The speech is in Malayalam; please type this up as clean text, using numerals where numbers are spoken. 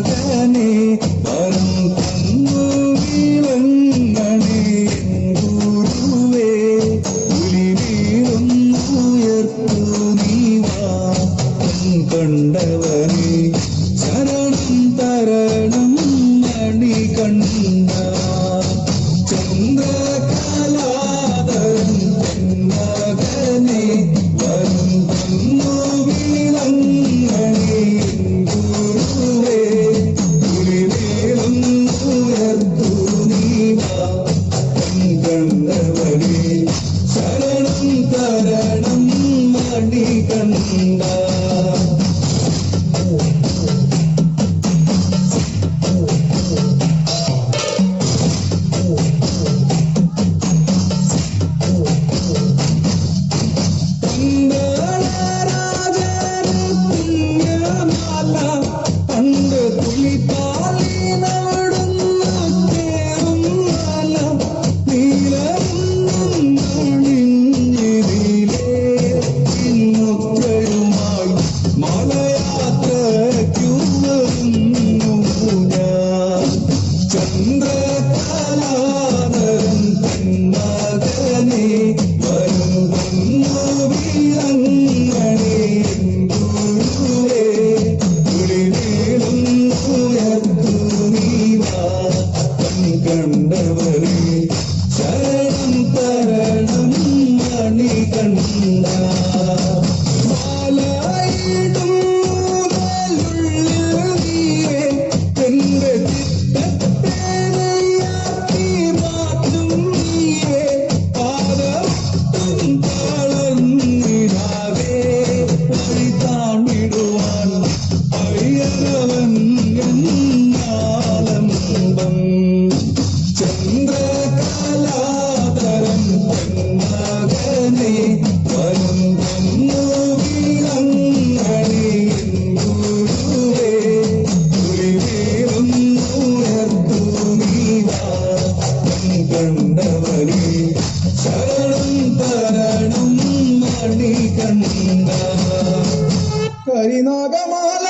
മകനെ വരം തന്നു വിളങ്ങണേ ഗുരുവേ ഉയർത്തു നീവാ കണ്ടവനെ ശരണം തരണം മണികണ്ഠ ചന്ദ്രകലാധരൻ മകനെ വരം തന്നു വിളങ്ങണേ ഗുരുവേ ഉയർത്തു നീവാ കണ്ടവനെ ശരണം തരണം മണികണ്ഠ പണ്ട് പുലിപ്പാലി നടുന്ന കേറുമാല നീലണിഞ്ഞിരിലേ മുത്രയുമായി മലയാത്രയ്ക്കു വരുന്നു ഞാൻ ചന്ദ്രകലാധരൻ മകനെ വരം തന്നു വിളങ്ങണേ ഗുരുവേ ഉയർത്തു നീവാ കണ്ടവനെ ശരണം തരണം മണികണ്ഠ മാലയിടും മുതലുള്ളിൽ നീവേ എന്റെ ചിത്തത്തെ നെയ്യാക്കി മാറ്റും നീവേ പാദം താളന്നിടാവേ വഴി താണ്ടിടുവാൻ അയ്യവൻ എന്നാലംബം ചന്ദ്രകലാധരൻ മകനെ വരം തന്നു വിളങ്ങണേ ഗുരുവേ ഉയർത്തു നീവാ കണ്ടവനെ ശരണം തരണം മണികണ്ഠ കരിനാഗമാല